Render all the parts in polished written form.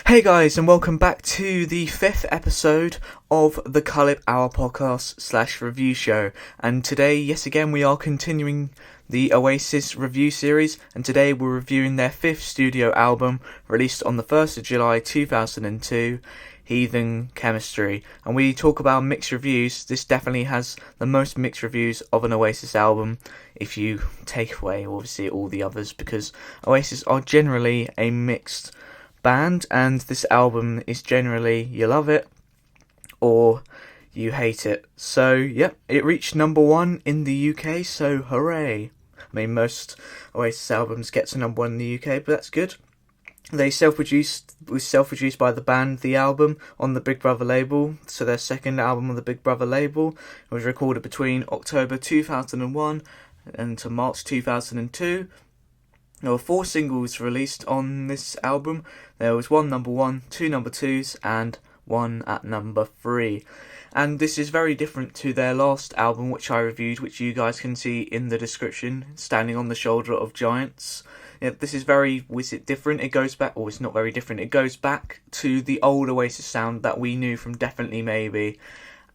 Hey guys, and welcome back to the 5th episode of the Cullip, our podcast / review show. And today, yes again, we are continuing the Oasis review series, and today we're reviewing their 5th studio album, released on the 1st of July 2002, Heathen Chemistry. And we talk about mixed reviews. This definitely has the most mixed reviews of an Oasis album, if you take away, obviously, all the others, because Oasis are generally a mixed band, and this album is generally you love it or you hate it. So yep, it reached number 1 in the UK, so hooray. I mean, most Oasis albums get to number 1 in the UK, but that's good. They was self-produced by the band, the album, on the Big Brother label, so their second album on the Big Brother label. It was recorded between October 2001 and to March 2002. There were 4 singles released on this album. There was 1 number 1, 2 number 2s, and 1 at number 3. And this is very different to their last album, which I reviewed, which you guys can see in the description, Standing on the Shoulder of Giants. Yeah, this is different? It goes back, it's not very different. It goes back to the old Oasis sound that we knew from Definitely Maybe,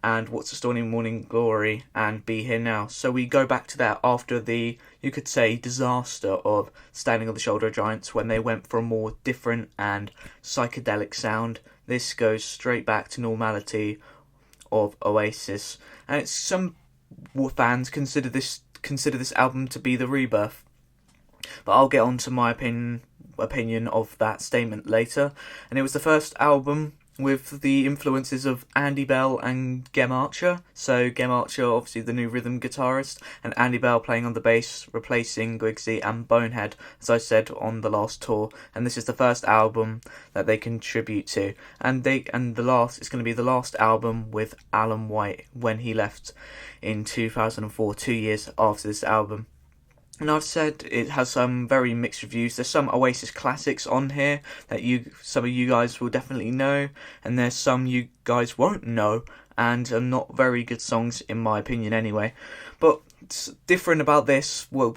and What's the Story, Morning Glory, and Be Here Now. So we go back to that after the, you could say, disaster of Standing on the Shoulder of Giants, when they went for a more different and psychedelic sound. This goes straight back to normality of Oasis, and it's some fans consider this album to be the rebirth. But I'll get on to my opinion of that statement later. And it was the first album with the influences of Andy Bell and Gem Archer. So Gem Archer, obviously the new rhythm guitarist, and Andy Bell playing on the bass, replacing Grigsby and Bonehead, as I said on the last tour. And this is the first album that they contribute to. And it's going to be the last album with Alan White when he left in 2004, 2 years after this album. And I've said it has some very mixed reviews. There's some Oasis classics on here that some of you guys will definitely know, and there's some you guys won't know, and are not very good songs in my opinion anyway. But it's different about this, well,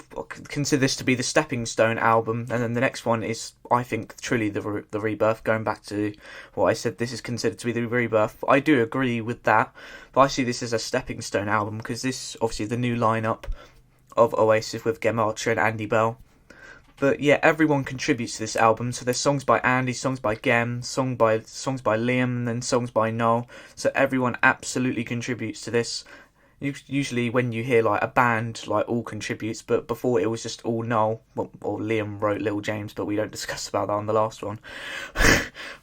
consider this to be the Stepping Stone album, and then the next one is, I think, truly the rebirth. Going back to what I said, this is considered to be the rebirth. I do agree with that, but I see this as a Stepping Stone album, because this, obviously, the new lineup of Oasis with Gem Archer and Andy Bell. But yeah, everyone contributes to this album. So there's songs by Andy, songs by Gem, songs by Liam, and then songs by Noel. So everyone absolutely contributes to this. Usually when you hear like a band like all contributes, but before it was just all Noel, or Liam wrote Little James, but we don't discuss about that on the last one.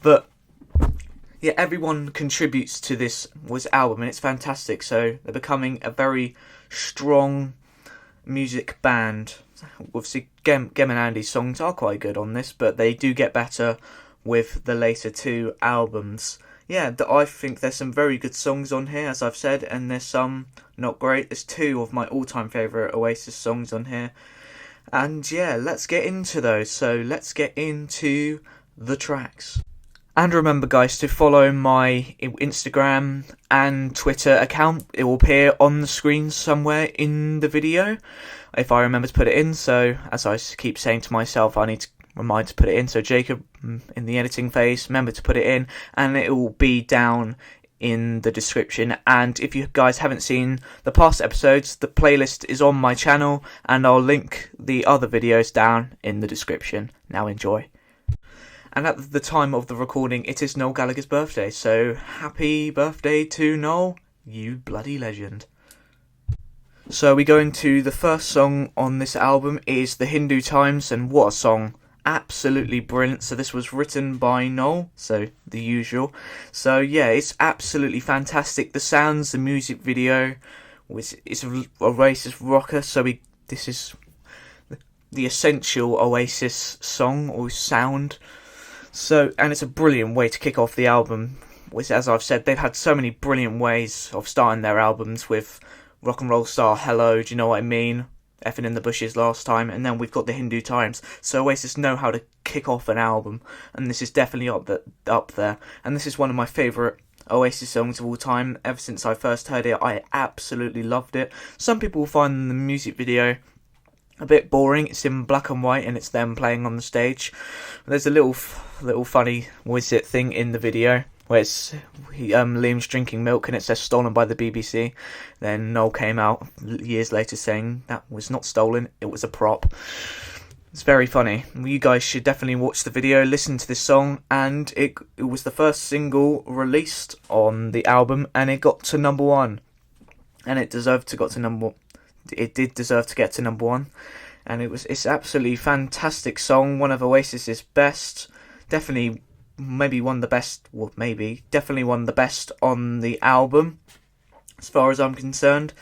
But yeah, everyone contributes to this album, and it's fantastic. So they're becoming a very strong music band. Obviously Gem and Andy's songs are quite good on this, but they do get better with the later 2 albums. Yeah, I think there's some very good songs on here, as I've said, and there's some not great. There's 2 of my all-time favourite Oasis songs on here. And yeah, let's get into those. So let's get into the tracks. And remember, guys, to follow my Instagram and Twitter account. It will appear on the screen somewhere in the video, if I remember to put it in. So, as I keep saying to myself, I need to remind to put it in. So, Jacob, in the editing phase, remember to put it in, and it will be down in the description. And if you guys haven't seen the past episodes, the playlist is on my channel, and I'll link the other videos down in the description. Now enjoy. And at the time of the recording, it is Noel Gallagher's birthday, so happy birthday to Noel, you bloody legend. So we go into the first song on this album is The Hindu Times, and what a song. Absolutely brilliant. So this was written by Noel, so the usual. So yeah, it's absolutely fantastic. The sounds, the music video, it's a Oasis rocker, so this is the essential Oasis song or sound. So, and it's a brilliant way to kick off the album. Which, as I've said, they've had so many brilliant ways of starting their albums with Rock and Roll Star, Hello, do you know what I mean? Effing in the Bushes last time, and then we've got The Hindu Times. So Oasis know how to kick off an album, and this is definitely up there. And this is one of my favourite Oasis songs of all time. Ever since I first heard it, I absolutely loved it. Some people will find the music video a bit boring. It's in black and white, and it's them playing on the stage. There's a little funny thing in the video where it's Liam's drinking milk, and it says stolen by the BBC. Then Noel came out years later saying that was not stolen, it was a prop. It's very funny. You guys should definitely watch the video, listen to this song, and it was the first single released on the album, and it got to number 1. And it deserved to got to number. It did deserve to get to number 1, and it's absolutely fantastic song. One of Oasis's best, definitely maybe one of the best. Well, maybe definitely one of the best on the album, as far as I'm concerned.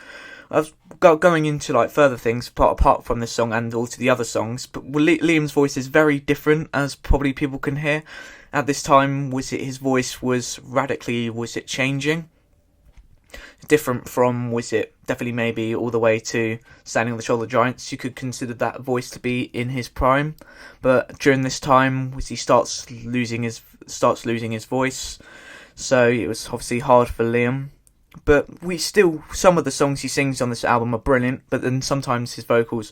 I was going into like further things apart from this song and all to the other songs, but Liam's voice is very different, as probably people can hear. At this time, his voice was radically changing. Different from definitely maybe all the way to Standing on the Shoulder of Giants. You could consider that voice to be in his prime, but during this time he starts losing his voice, so it was obviously hard for Liam. But some of the songs he sings on this album are brilliant, but then sometimes his vocals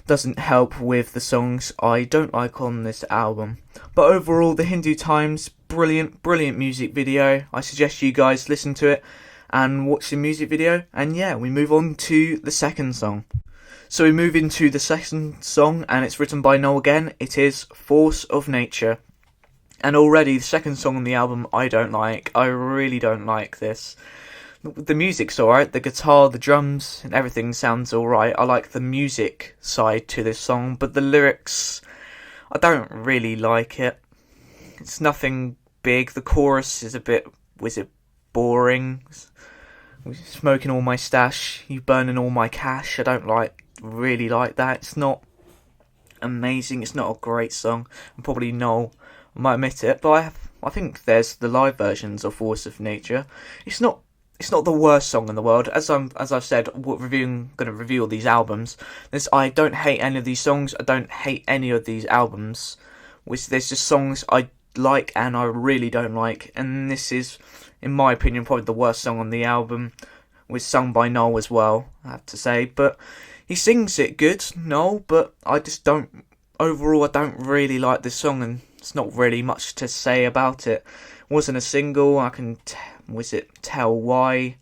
doesn't help with the songs I don't like on this album. But overall, the Hindu Times, brilliant music video. I suggest you guys listen to it and watch the music video. And yeah, we move on to the second song. So we move into the second song, and it's written by Noel again. It is Force of Nature. And already the second song on the album I don't like. I really don't like this. The music's alright, the guitar, the drums, and everything sounds alright. I like the music side to this song, but the lyrics, I don't really like it. It's nothing big. The chorus is a bit, boring. Smoking all my stash, you burning all my cash. I don't really like that. It's not amazing. It's not a great song. And probably Noel might admit it, but I think there's the live versions of Force of Nature. It's not the worst song in the world. As I've said, going to review all these albums. I don't hate any of these songs. I don't hate any of these albums. There's just songs I like and I really don't like. And this is, in my opinion, probably the worst song on the album. Was sung by Noel as well, I have to say. But he sings it good, Noel. But I just don't. Overall, I don't really like this song, and it's not really much to say about it. It wasn't a single. I can tell why.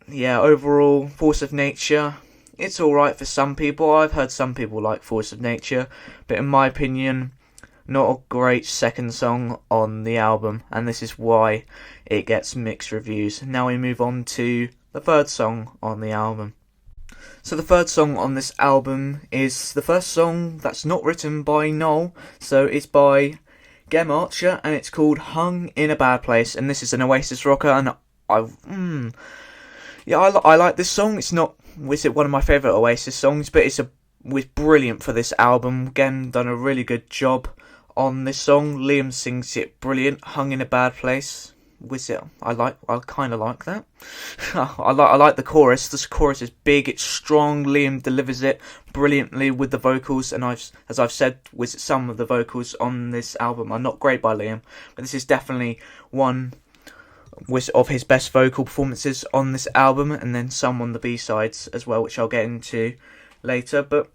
Yeah, overall, Force of Nature, it's alright for some people. I've heard some people like Force of Nature, but in my opinion, not a great second song on the album, and this is why it gets mixed reviews. Now we move on to the third song on the album. So the third song on this album is the first song that's not written by Noel, so it's by Gem Archer, and it's called Hung in a Bad Place, and this is an Oasis rocker, and I like this song. It's not one of my favourite Oasis songs, but it's brilliant for this album. Gem done a really good job on this song. Liam sings it brilliant. Hung in a Bad Place. I kind of like that. I like the chorus. This chorus is big, it's strong. Liam delivers it brilliantly with the vocals, and as I've said, some of the vocals on this album are not great by Liam, but this is definitely one of his best vocal performances on this album, and then some on the B-sides as well, which I'll get into later. But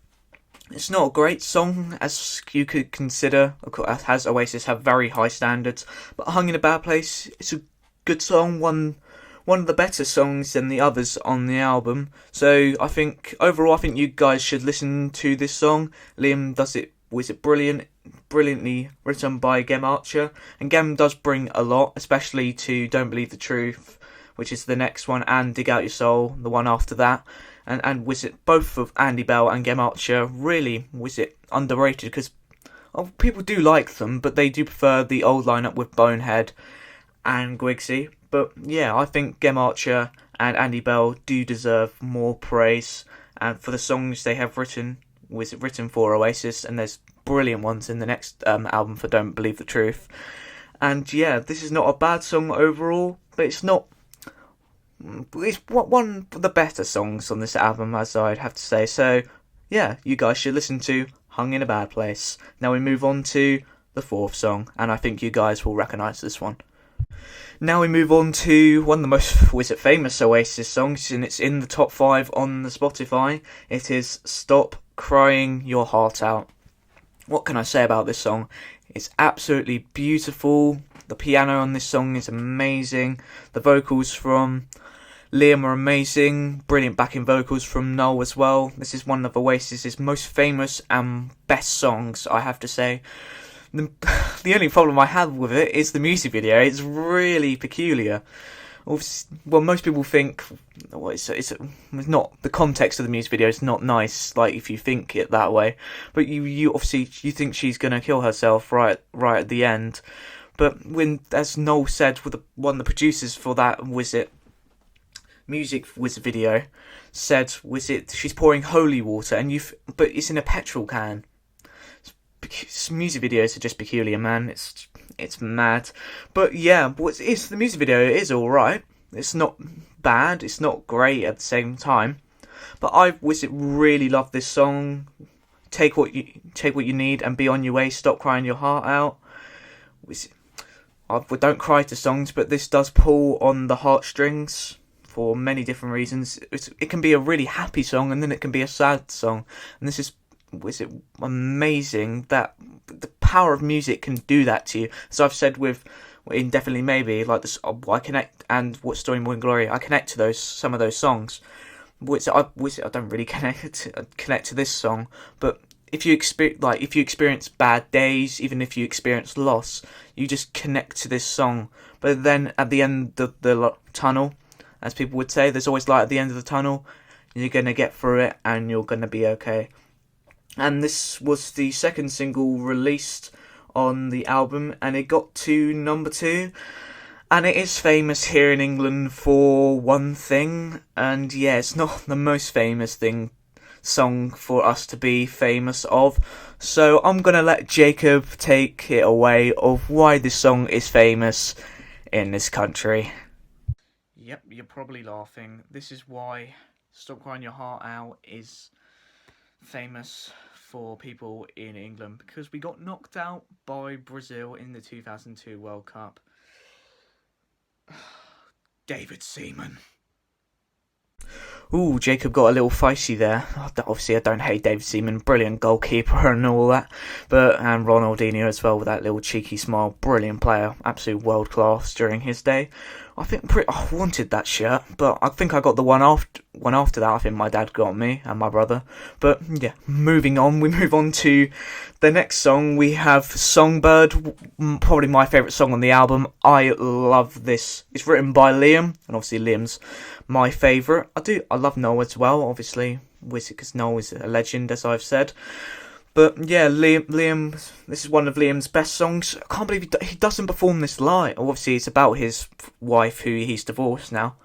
it's not a great song, as you could consider, as Oasis have very high standards, but Hung in a Bad Place, it's a good song, one of the better songs than the others on the album. So I think you guys should listen to this song. Liam does it, brilliantly written by Gem Archer, and Gem does bring a lot, especially to Don't Believe the Truth, which is the next one, and Dig Out Your Soul, the one after that. And both of Andy Bell and Gem Archer really underrated, because people do like them, but they do prefer the old lineup with Bonehead and Gwigsy. But yeah, I think Gem Archer and Andy Bell do deserve more praise, and for the songs they have written for Oasis, and there's brilliant ones in the next album for Don't Believe the Truth. And yeah, this is not a bad song overall, but it's one of the better songs on this album, as I'd have to say. So yeah, you guys should listen to Hung in a Bad Place. Now we move on to the fourth song, and I think you guys will recognise this one. Now we move on to one of the most famous Oasis songs, and it's in the top 5 on the Spotify. It is Stop Crying Your Heart Out. What can I say about this song? It's absolutely beautiful. The piano on this song is amazing. The vocals from Liam are amazing. Brilliant backing vocals from Noel as well. This is one of Oasis's most famous and best songs, I have to say. The only problem I have with it is the music video. It's really peculiar. Well, most people think it's not, the context of the music video is not nice, like if you think it that way. But you obviously you think she's gonna kill herself right at the end. But when, as Noel said, with one of the producers for that music video, said she's pouring holy water, but it's in a petrol can. Music videos are just peculiar, man. It's mad. But yeah, the music video is alright. It's not bad, it's not great at the same time. But I really love this song. Take what you need and be on your way. Stop crying your heart out. I don't cry to songs, but this does pull on the heartstrings for many different reasons. It can be a really happy song, and then it can be a sad song. And this is amazing that the power of music can do that to you. So I've said with Indefinitely Maybe, like this, I connect, and What Story More in Glory, I connect to some of those songs. I don't really connect to this song, but if you experience bad days, even if you experience loss, you just connect to this song. But then at the end of the tunnel, as people would say, there's always light at the end of the tunnel. You're gonna get through it, and you're gonna be okay. And this was the second single released on the album, and it got to number 2. And it is famous here in England for one thing, and yeah, it's not the most famous song for us to be famous of. So I'm gonna let Jacob take it away of why this song is famous in this country. Yep, you're probably laughing. This is why Stop Crying Your Heart Out is famous for people in England, because we got knocked out by Brazil in the 2002 World Cup. David Seaman. Ooh, Jacob got a little feisty there. Obviously, I don't hate David Seaman, brilliant goalkeeper and all that. And Ronaldinho as well, with that little cheeky smile, brilliant player, absolute world class during his day. I wanted that shirt, but I think I got the one after that. I think my dad got me and my brother. But yeah, moving on, we move on to the next song. We have Songbird, probably my favourite song on the album. I love this. It's written by Liam, and obviously Liam's my favourite. I love Noel as well, obviously, because Noel is a legend, as I've said. But yeah, Liam, this is one of Liam's best songs. I can't believe he doesn't perform this live. Obviously, it's about his wife, who he's divorced now.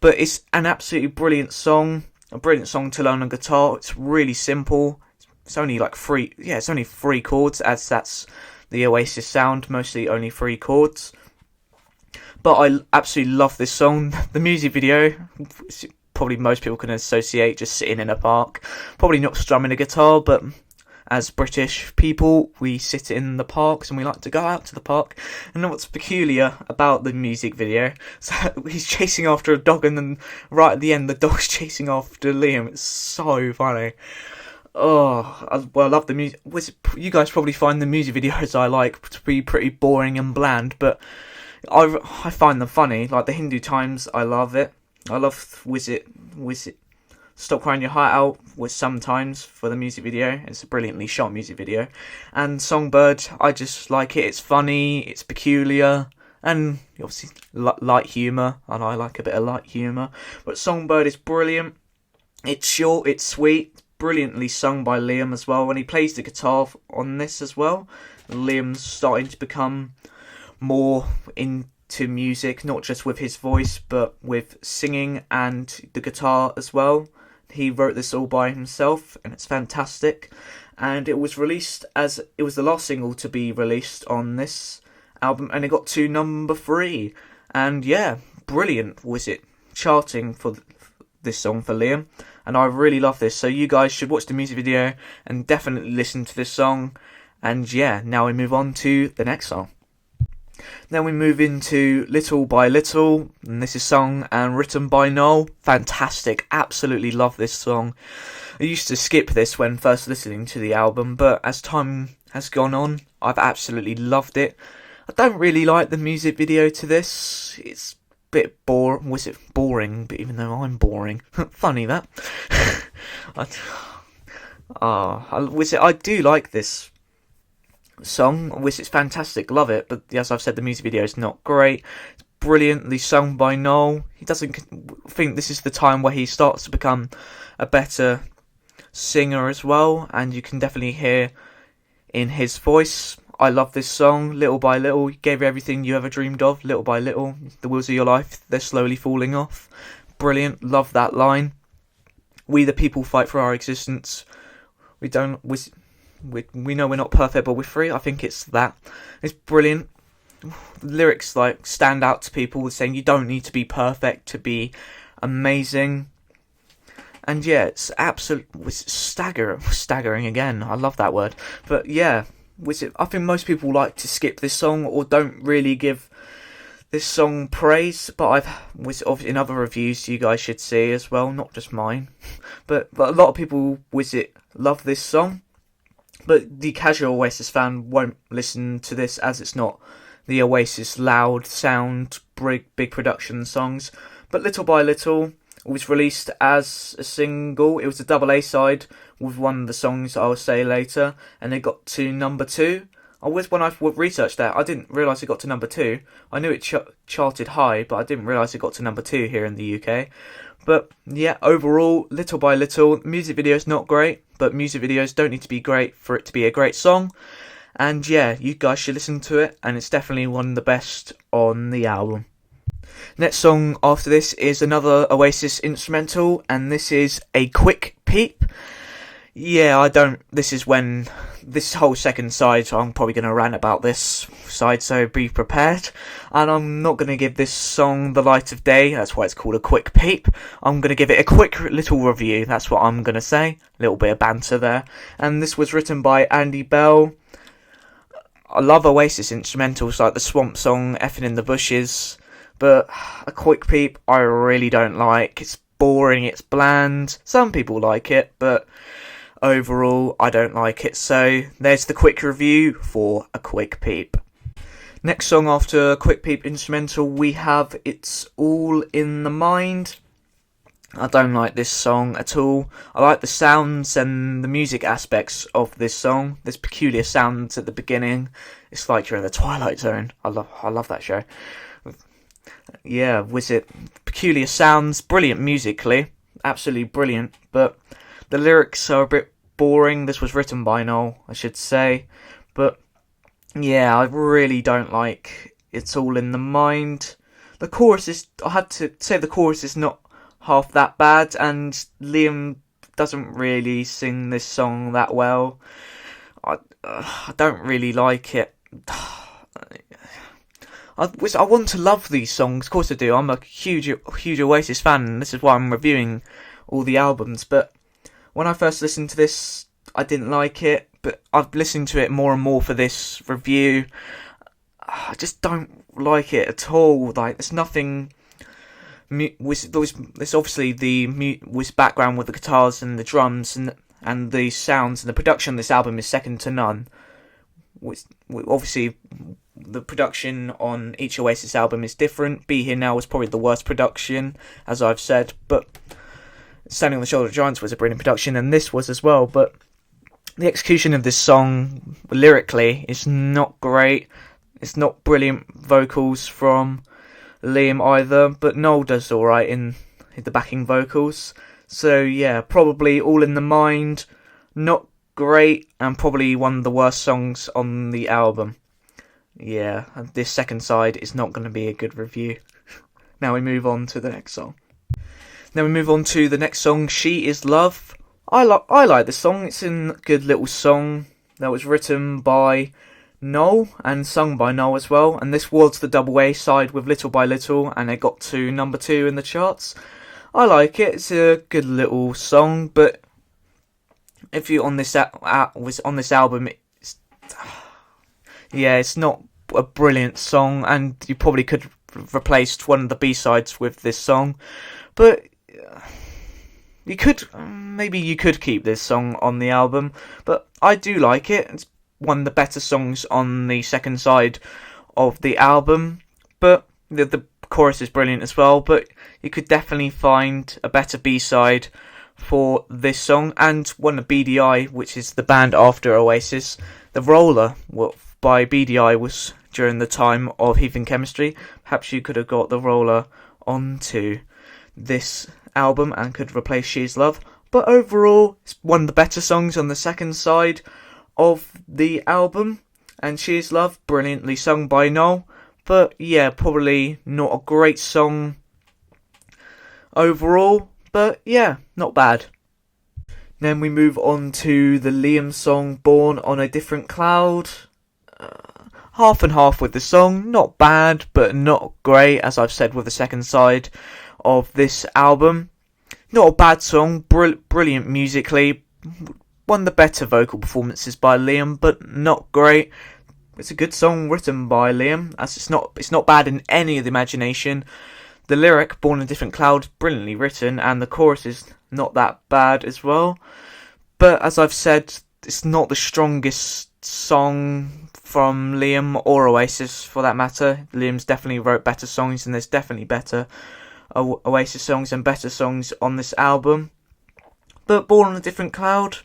But it's an absolutely brilliant song. A brilliant song to learn on guitar. It's really simple. It's only it's only 3 chords, as that's the Oasis sound. Mostly only 3 chords. But I absolutely love this song. The music video, probably most people can associate just sitting in a park. Probably not strumming a guitar, but as British people, we sit in the parks and we like to go out to the park. And what's peculiar about the music video, so he's chasing after a dog, and then right at the end, the dog's chasing after Liam. It's so funny. Oh, I love the music. You guys probably find the music videos I like to be pretty boring and bland, but I find them funny. Like the Hindu Times, I love it. I love Stop Crying Your Heart Out was sometimes for the music video. It's a brilliantly shot music video. And Songbird, I just like it. It's funny, it's peculiar, and obviously light humour, and I like a bit of light humour. But Songbird is brilliant. It's short, it's sweet, brilliantly sung by Liam as well, and he plays the guitar on this as well. Liam's starting to become more into music, not just with his voice, but with singing and the guitar as well. He wrote this all by himself, and it's fantastic. And it was released it was the last single to be released on this album, and it got to number 3. And yeah, brilliant was it charting for this song for Liam, and I really love this. So you guys should watch the music video and definitely listen to this song. And yeah, now we move on to the next song. Then we move into Little by Little, and this is sung and written by Noel. Fantastic, absolutely love this song. I used to skip this when first listening to the album, but as time has gone on, I've absolutely loved it. I don't really like the music video to this. It's a bit boring. Was it boring? But even though I'm boring, funny that. I do like this song. It's fantastic, love it. But as I've said, the music video is not great. It's brilliantly sung by Noel. He doesn't think this is the time where he starts to become a better singer as well, and you can definitely hear in his voice. I love this song. Little by little, you gave everything you ever dreamed of. Little by little, the wheels of your life, they're slowly falling off. Brilliant, love that line. We the people fight for our existence. We know we're not perfect, but we're free. I think it's that. It's brilliant. The lyrics like stand out to people, saying you don't need to be perfect to be amazing. And yeah, it's staggering again. I love that word. But yeah, I think most people like to skip this song or don't really give this song praise. But in other reviews you guys should see as well, not just mine. But a lot of people love this song. But the casual Oasis fan won't listen to this as it's not the Oasis loud sound, big production songs. But Little by Little was released as a single. It was a double A side with one of the songs I'll say later, and it got to number 2. When I researched that, I didn't realise it got to number 2. I knew it charted high, but I didn't realise it got to number 2 here in the UK. But yeah, overall, Little by Little, music video's not great, but music videos don't need to be great for it to be a great song. And yeah, you guys should listen to it, and it's definitely one of the best on the album. Next song after this is another Oasis instrumental, and this is A Quick Peep. Yeah, this is when this whole second side, so I'm probably going to rant about this side, so be prepared. And I'm not going to give this song the light of day, that's why it's called A Quick Peep. I'm going to give it a quick little review, that's what I'm going to say. A little bit of banter there. And this was written by Andy Bell. I love Oasis instrumentals like the Swamp Song, Effin' in the Bushes. But A Quick Peep I really don't like. It's boring, it's bland. Some people like it, but overall I don't like it. So there's the quick review for A Quick Peep. Next song after A Quick Peep instrumental we have It's All in the Mind. I don't like this song at all. I like the sounds and the music aspects of this song. There's peculiar sounds at the beginning. It's like you're in the Twilight Zone. I love that show. Yeah, peculiar sounds, brilliant musically, absolutely brilliant, but the lyrics are a bit boring. This was written by Noel, I should say, but yeah, I really don't like It's All in the Mind. The chorus is, I had to say the chorus is not half that bad, and Liam doesn't really sing this song that well. I don't really like it. I want to love these songs, of course I do. I'm a huge Oasis fan, and this is why I'm reviewing all the albums. But when I first listened to this, I didn't like it. But I've listened to it more and more for this review. I just don't like it at all. Like, there's nothing. There's obviously the background with the guitars and the drums and the sounds, and the production of this album is second to none. Obviously, the production on each Oasis album is different. Be Here Now was probably the worst production, as I've said, but Standing on the Shoulder of Giants was a brilliant production, and this was as well. But the execution of this song, lyrically, is not great. It's not brilliant vocals from Liam either, but Noel does alright in the backing vocals. So yeah, probably All in the Mind, not great, and probably one of the worst songs on the album. Yeah, this second side is not going to be a good review. Now we move on to the next song. She Is Love. I like this song. It's a good little song that was written by Noel and sung by Noel as well. And this was the double A side with Little by Little, and it got to number 2 in the charts. I like it. It's a good little song, but if you're on this album, it's not a brilliant song, and you probably could have replaced one of the B-sides with this song. But maybe you could keep this song on the album, but I do like it. It's one of the better songs on the second side of the album, but the chorus is brilliant as well. But you could definitely find a better B-side for this song, and one of BDI, which is the band after Oasis. The Roller by BDI was during the time of Heathen Chemistry. Perhaps you could have got the Roller onto this album and could replace She Is Love. But overall, it's one of the better songs on the second side of the album, and She Is Love, brilliantly sung by Noel. But yeah, probably not a great song overall, but yeah, not bad. Then we move on to the Liam song, Born on a Different Cloud. Half and half with the song, not bad, but not great, as I've said with the second side of this album. Not a bad song, brilliant musically, one of the better vocal performances by Liam, but not great. It's a good song written by Liam, as it's not bad in any of the imagination. The lyric, Born on a Different Cloud, brilliantly written, and the chorus is not that bad as well. But as I've said, it's not the strongest song from Liam or Oasis for that matter. Liam's definitely wrote better songs, and there's definitely better Oasis songs and better songs on this album. But Born on a Different Cloud,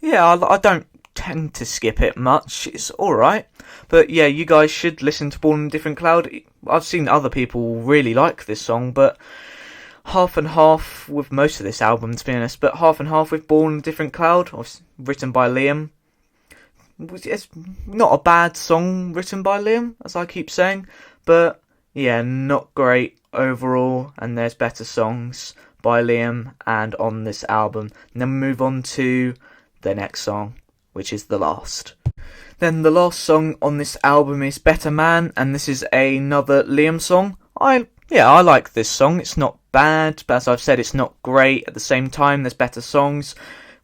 yeah, I don't tend to skip it much. It's alright. But yeah, you guys should listen to Born on a Different Cloud. I've seen other people really like this song, but half and half with most of this album, to be honest. But half and half with Born on a Different Cloud, written by Liam. It's not a bad song written by Liam, as I keep saying, but yeah, not great overall, and there's better songs by Liam and on this album. And then we move on to the next song, which is the last. Then the last song on this album is Better Man, and this is another Liam song. I like this song. It's not bad, but as I've said, it's not great. At the same time, there's better songs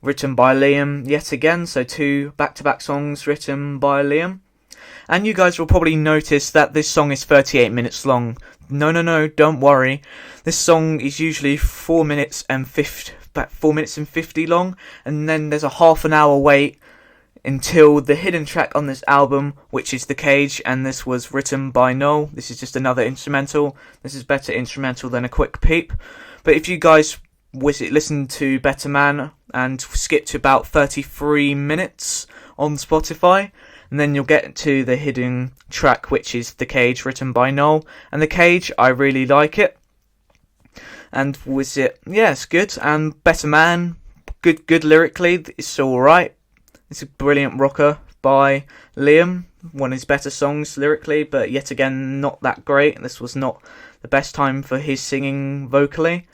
written by Liam yet again, so 2 back-to-back songs written by Liam. And you guys will probably notice that this song is 38 minutes long. No, don't worry. This song is usually 4 minutes and 50 long, and then there's a half an hour wait until the hidden track on this album, which is The Cage, and this was written by Noel. This is just another instrumental. This is better instrumental than a quick peep. But if you guys listen to Better Man and skip to about 33 minutes on Spotify, and then you'll get to the hidden track, which is The Cage, written by Noel. And The Cage, I really like it. And it's good. And Better Man, good lyrically, it's alright. It's a brilliant rocker by Liam, one of his better songs lyrically, but yet again, not that great. This was not the best time for his singing vocally.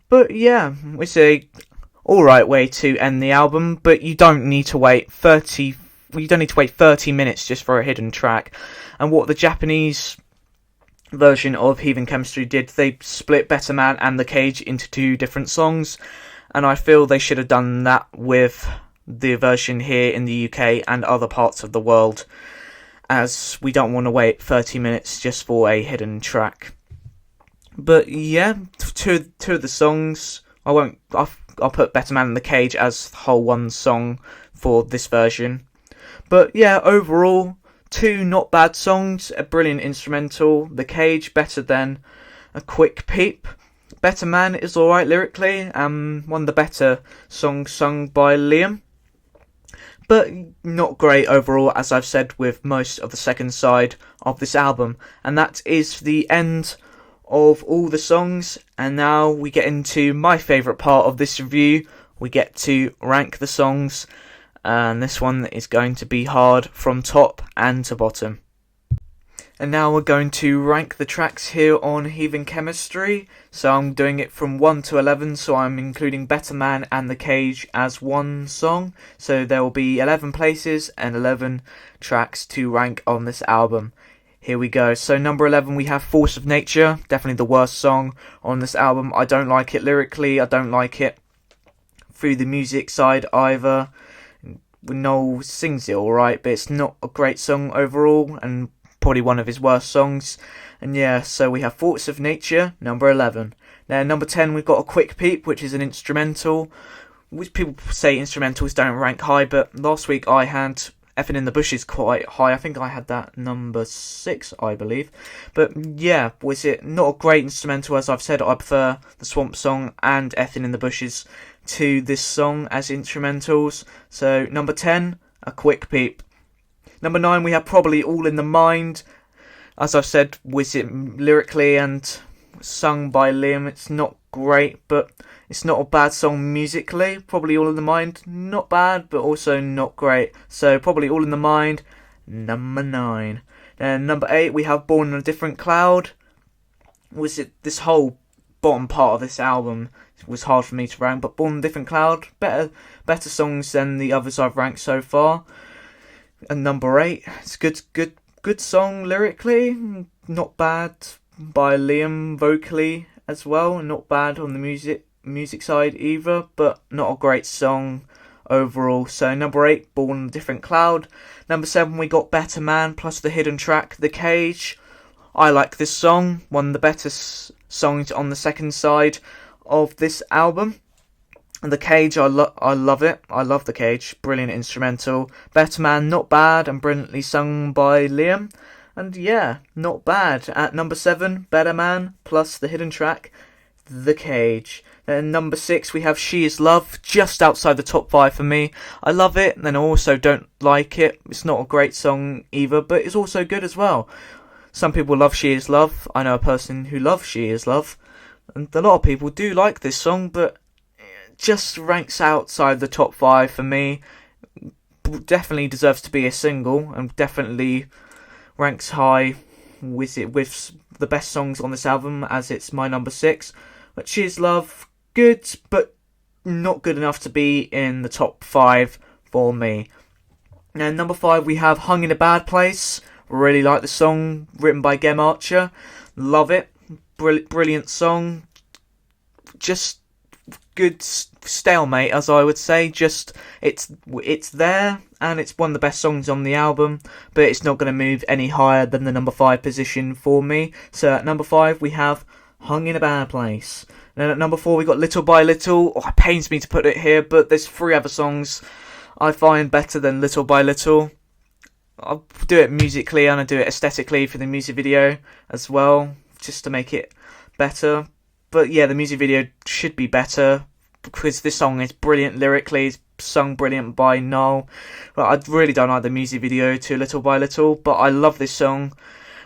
But yeah, it's a alright way to end the album, but you don't need to wait 30 minutes just for a hidden track. And what the Japanese version of Heathen Chemistry did, they split Better Man and The Cage into 2 different songs, and I feel they should have done that with the version here in the UK and other parts of the world, as we don't want to wait 30 minutes just for a hidden track. But yeah, two of the songs, I'll put Better Man and The Cage as the whole one song for this version. But yeah, overall, 2 not bad songs, a brilliant instrumental. The Cage better than a quick peep. Better Man is alright lyrically, one of the better songs sung by Liam. But not great overall, as I've said with most of the second side of this album. And that is the end of all the songs. And now we get into my favourite part of this review. We get to rank the songs. And this one is going to be hard from top and to bottom. And now we're going to rank the tracks here on Heathen Chemistry. So I'm doing it from 1 to 11, so I'm including Better Man and The Cage as one song. So there will be 11 places and 11 tracks to rank on this album. Here we go. So number 11 we have Force of Nature, definitely the worst song on this album. I don't like it lyrically, I don't like it through the music side either. Noel sings it alright, but it's not a great song overall, and probably one of his worst songs. And yeah, so we have Thoughts of Nature, number 11. Now, number 10, we've got A Quick Peep, which is an instrumental, which people say instrumentals don't rank high, but last week I had Effing in the Bushes quite high. I think I had that number 6, I believe. But yeah, was it not a great instrumental? As I've said, I prefer the Swamp Song and Effing in the Bushes to this song as instrumentals. So number 10, A Quick Peep. Number 9, we have Probably All in the Mind. As I've said, was it lyrically and sung by Liam, it's not great, but it's not a bad song musically. Probably All in the Mind, not bad, but also not great. So Probably All in the Mind, number 9. Then number 8, we have Born in a Different Cloud. Was it this whole bottom part of this album was hard for me to rank, but Born in a Different Cloud, better songs than the others I've ranked so far. And number 8, it's good song lyrically, not bad by Liam vocally as well, not bad on the music side either, but not a great song overall. So number 8, Born in a Different Cloud. Number 7, we got Better Man plus the hidden track The Cage. I like this song, one of the better songs on the second side of this album. The Cage, I love it. I love The Cage. Brilliant instrumental. Better Man, not bad, and brilliantly sung by Liam. And yeah, not bad. At number 7, Better Man, plus the hidden track, The Cage. Then number 6, we have She Is Love, just outside the top 5 for me. I love it, and then I also don't like it. It's not a great song either, but it's also good as well. Some people love She Is Love. I know a person who loves She Is Love. And a lot of people do like this song, but just ranks outside the top 5 for me. Definitely deserves to be a single, and definitely ranks high with the best songs on this album, as it's my number 6. But She Is Love, good, but not good enough to be in the top 5 for me. And number 5, we have Hung in a Bad Place. Really like the song, written by Gem Archer. Love it. Brilliant song. Just good stalemate, as I would say. Just it's there, and it's one of the best songs on the album, but it's not going to move any higher than the number 5 position for me. So at number 5, we have Hung in a Bad Place. And at number 4, we got Little by Little. Oh, it pains me to put it here, but there's 3 other songs I find better than Little by Little. I'll do it musically and I do it aesthetically for the music video as well, just to make it better. But yeah, the music video should be better, because this song is brilliant lyrically, it's sung brilliant by Noel. But I really don't like the music video to Little by Little, but I love this song.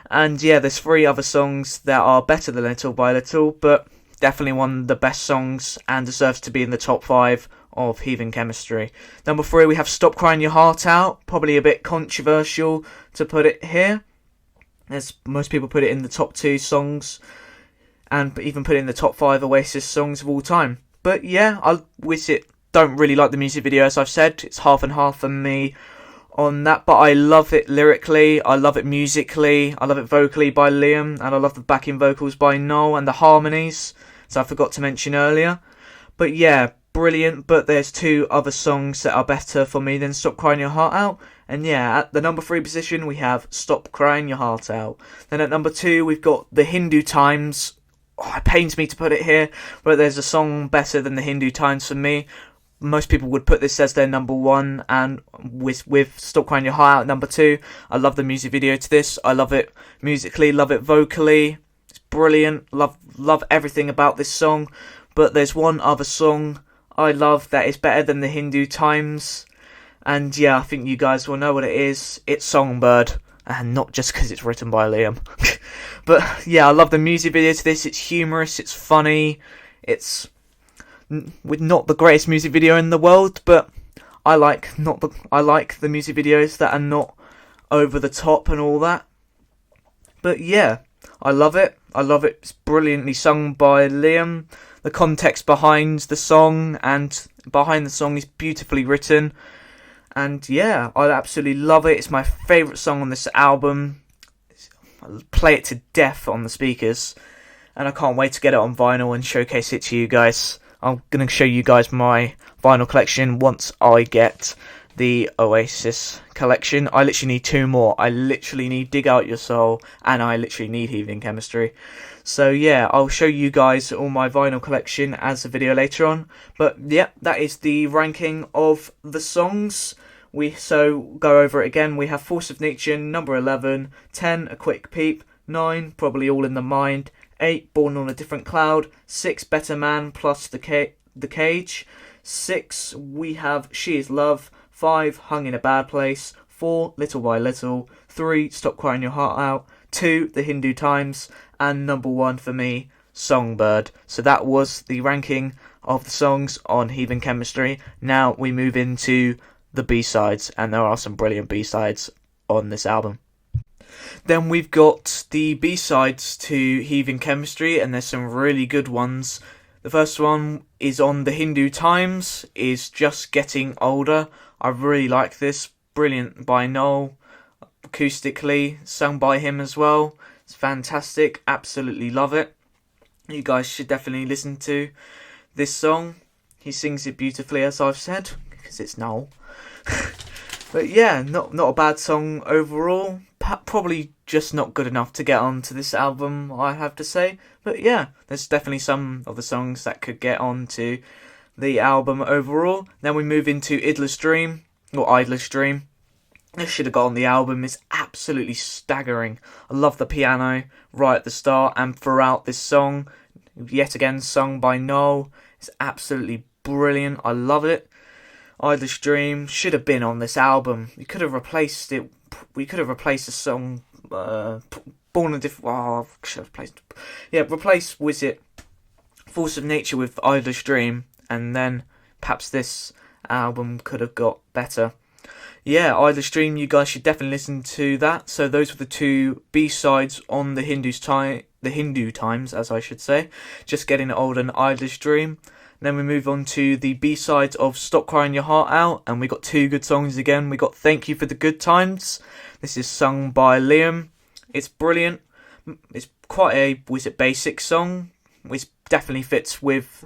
And yeah, there's 3 other songs that are better than Little by Little, but definitely one of the best songs and deserves to be in the top 5 of Heathen Chemistry. Number 3, we have Stop Crying Your Heart Out. Probably a bit controversial to put it here, as most people put it in the top 2 songs, and even put it in the top 5 Oasis songs of all time. But yeah, I don't really like the music video, as I've said. It's half and half for me on that, but I love it lyrically, I love it musically, I love it vocally by Liam, and I love the backing vocals by Noel and the harmonies, so I forgot to mention earlier. But yeah, brilliant, but there's 2 other songs that are better for me than Stop Crying Your Heart Out. And yeah, at the number 3 position, we have Stop Crying Your Heart Out. Then at number 2, we've got The Hindu Times. Oh, it pains me to put it here, but there's a song better than The Hindu Times for me. Most people would put this as their number 1, and with Stop Crying Your Heart Out at number 2. I love the music video to this. I love it musically, love it vocally. It's brilliant. Love everything about this song. But there's one other song I love that is better than The Hindu Times, and yeah, I think you guys will know what it is. It's Songbird, and not just because it's written by Liam. But yeah, I love the music video to this. It's humorous, it's funny, it's with not the greatest music video in the world, but I like the music videos that are not over the top and all that. But yeah, I love it. It's brilliantly sung by Liam. The context behind the song is beautifully written. And yeah, I absolutely love it. It's my favourite song on this album. I'll play it to death on the speakers. And I can't wait to get it on vinyl and showcase it to you guys. I'm going to show you guys my vinyl collection once I get the Oasis collection. I literally need 2 more. I literally need Dig Out Your Soul, and I literally need Heathen Chemistry. So yeah, I'll show you guys all my vinyl collection as a video later on. But yeah, that is the ranking of the songs. So go over it again. We have Force of Nature, number 11, 10, A Quick Peep, 9, Probably All in the Mind, 8, Born on a Different Cloud, 6, Better Man plus the Cage, 6, we have She Is Love, 5, Hung in a Bad Place, 4, Little by Little, 3, Stop Crying Your Heart Out, 2, The Hindu Times, and number 1 for me, Songbird. So that was the ranking of the songs on Heathen Chemistry. Now we move into the B-sides, and there are some brilliant B-sides on this album. Then we've got the B-sides to Heathen Chemistry, and there's some really good ones. The first one is on The Hindu Times, is Just Getting Older. I really like this. Brilliant by Noel, acoustically, sung by him as well. It's fantastic, absolutely love it. You guys should definitely listen to this song. He sings it beautifully, as I've said, because it's Noel. But yeah, not a bad song overall. Probably just not good enough to get onto this album, I have to say. But yeah, there's definitely some of the songs that could get onto the album overall. Then we move into Idler's Dream, or Idler's Dream. This should have got on the album. It's absolutely staggering. I love the piano right at the start and throughout this song. Yet again, sung by Noel. It's absolutely brilliant. I love it. Idler's Dream should have been on this album. We could have replaced it. We could have replaced the song Born a Different... Oh, should have replaced... Yeah, replace, was it Force of Nature with Idler's Dream, and then perhaps this album could have got better. Yeah, Idler's Dream, you guys should definitely listen to that. So those were the 2 B-sides on the Hindu Times, as I should say. Just Getting Old and Idler's Dream. Then we move on to the B-sides of Stop Crying Your Heart Out, and we got 2 good songs again. We got Thank You for the Good Times. This is sung by Liam. It's brilliant. It's quite a basic song, which definitely fits with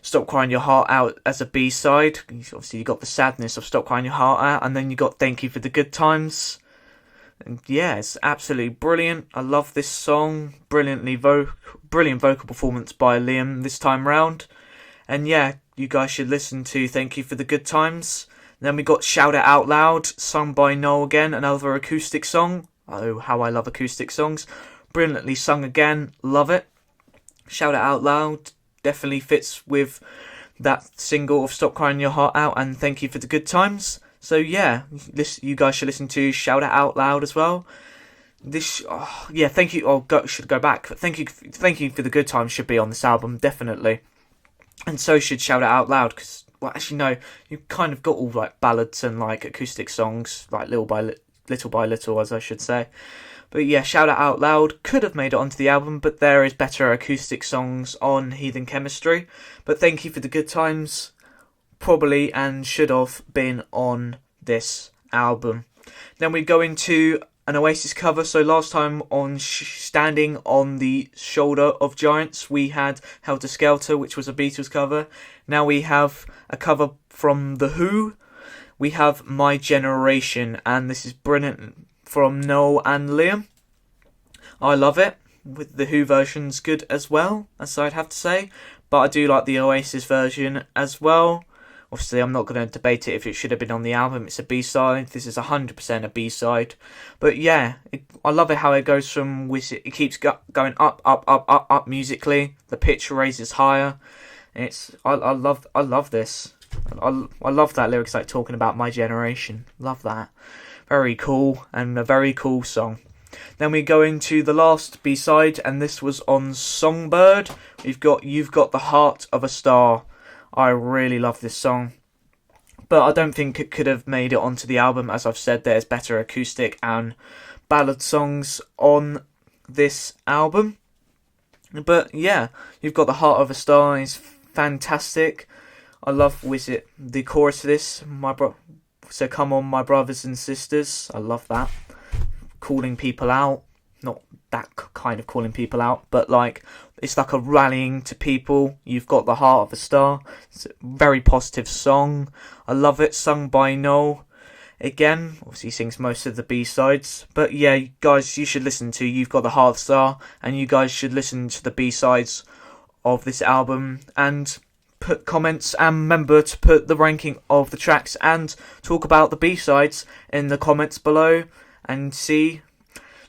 Stop Crying Your Heart Out as a B-side. Obviously you got the sadness of Stop Crying Your Heart Out, and then you got Thank You for the Good Times. And yeah, it's absolutely brilliant. I love this song. Brilliant vocal performance by Liam this time round. And yeah, you guys should listen to Thank You for the Good Times. Then we got Shout It Out Loud, sung by Noel again, another acoustic song. Oh, how I love acoustic songs. Brilliantly sung again, love it. Shout It Out Loud definitely fits with that single of Stop Crying Your Heart Out and Thank You for the Good Times. So yeah, you guys should listen to Shout It Out Loud as well. Thank you. Should go back. Thank you for the Good Times should be on this album, definitely. And so should Shout It Out Loud, because, well, actually no, you've kind of got all like ballads and like acoustic songs, like little by little, as I should say. But yeah, Shout It Out Loud could have made it onto the album, but there is better acoustic songs on Heathen Chemistry. But Thank You for the Good Times probably and should have been on this album. Then we go into an Oasis cover. So last time on Standing on the Shoulder of Giants, we had Helter Skelter, which was a Beatles cover. Now we have a cover from The Who. We have My Generation, and this is brilliant from Noel and Liam. I love it. With the Who version's good as well, as I'd have to say. But I do like the Oasis version as well. Obviously, I'm not going to debate it if it should have been on the album. It's a B-side. This is 100% a B-side. But yeah, I love it how it goes from... It keeps going up musically. The pitch raises higher. I love this. I love that lyrics like talking about my generation. Love that. Very cool, and a very cool song. Then we go into the last B-side, and this was on Songbird. You've got the Heart of a Star. I really love this song, but I don't think it could have made it onto the album. As I've said, there's better acoustic and ballad songs on this album. But yeah, you've got the Heart of a Star. It's fantastic. I love the chorus of this. So come on, my brothers and sisters. I love that. Calling people out. Not that kind of calling people out, but like it's like a rallying to people. You've got The Heart of a Star. It's a very positive song. I love it, sung by Noel. Again, obviously he sings most of the B-sides. But yeah, guys, you should listen to You've Got the Heart of a Star. And you guys should listen to the B-sides of this album. And put comments, and remember to put the ranking of the tracks and talk about the B-sides in the comments below. And see,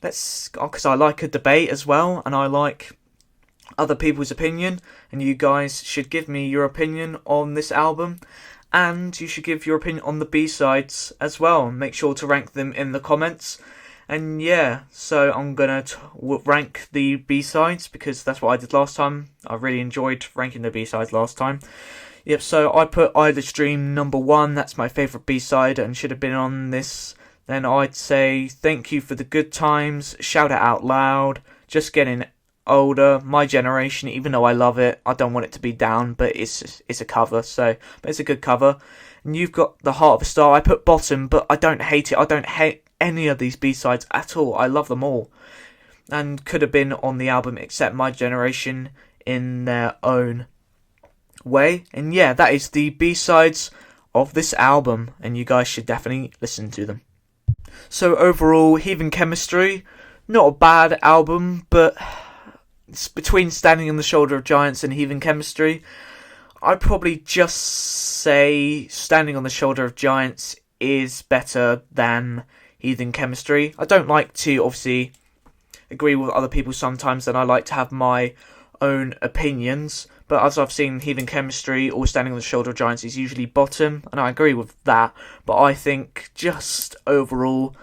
because I like a debate as well. And I like other people's opinion. And you guys should give me your opinion on this album. And you should give your opinion on the B-sides as well. Make sure to rank them in the comments. And yeah, so I'm going to rank the B-sides because that's what I did last time. I really enjoyed ranking the B-sides last time. Yep, so I put Idler's Dream number 1. That's my favourite B-side and should have been on this. Then I'd say Thank You for the Good Times, Shout It Out Loud, Just Getting Older, My Generation. Even though I love it, I don't want it to be down, but it's a cover, but it's a good cover. And You've Got the Heart of a Star. I put bottom, but I don't hate it. I don't hate any of these B-sides at all. I love them all, and could have been on the album except My Generation in their own way. And yeah, that is the B-sides of this album, and you guys should definitely listen to them. So overall, Heathen Chemistry, not a bad album, but between Standing on the Shoulder of Giants and Heathen Chemistry, I'd probably just say Standing on the Shoulder of Giants is better than Heathen Chemistry. I don't like to obviously agree with other people sometimes, and I like to have my own opinions, but as I've seen, Heathen Chemistry or Standing on the Shoulder of Giants is usually bottom, and I agree with that, but I think just overall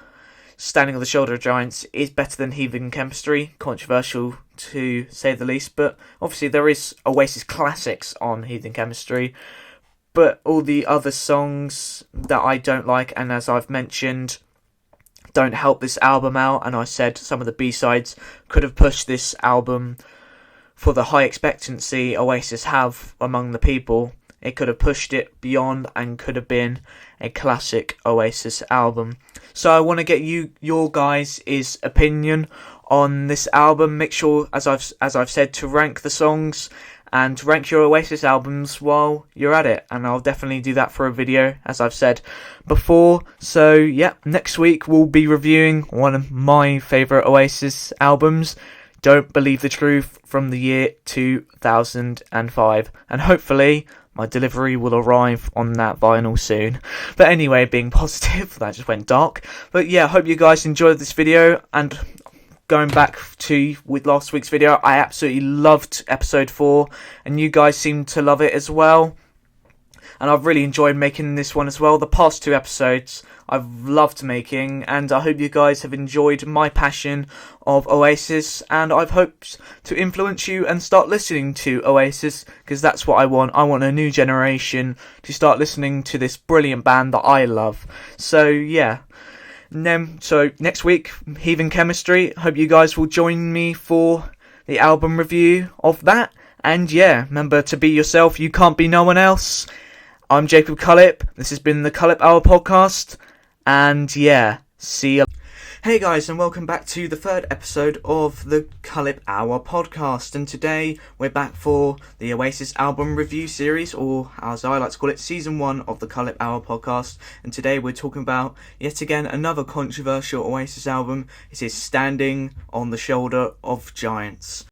Standing on the Shoulder of Giants is better than Heathen Chemistry. Controversial to say the least, but obviously there is Oasis classics on Heathen Chemistry, but all the other songs that I don't like, and as I've mentioned, don't help this album out, and I said some of the B-sides could have pushed this album for the high expectancy Oasis have among the people. It could have pushed it beyond and could have been a classic Oasis album. So I want to get your guys' opinion on this album. Make sure, as I've said, to rank the songs and rank your Oasis albums while you're at it. And I'll definitely do that for a video, as I've said before. So yeah, next week we'll be reviewing one of my favourite Oasis albums, Don't Believe the Truth, from the year 2005. And hopefully my delivery will arrive on that vinyl soon. But anyway, being positive, that just went dark. But yeah, hope you guys enjoyed this video. And going back to with last week's video, I absolutely loved episode 4, and you guys seem to love it as well. And I've really enjoyed making this one as well. The past 2 episodes I've loved making, and I hope you guys have enjoyed my passion of Oasis, and I've hoped to influence you and start listening to Oasis, because that's what I want. I want a new generation to start listening to this brilliant band that I love. So yeah. So next week, Heathen Chemistry. Hope you guys will join me for the album review of that. And yeah, remember to be yourself. You can't be no one else. I'm Jacob Cullip. This has been the Cullip Hour podcast. And yeah, see you. Hey guys, and welcome back to the 3rd episode of the Cullip Hour podcast. And today we're back for the Oasis album review series, or as I like to call it, season 1 of the Cullip Hour podcast. And today we're talking about yet again another controversial Oasis album. It is Standing on the Shoulder of Giants.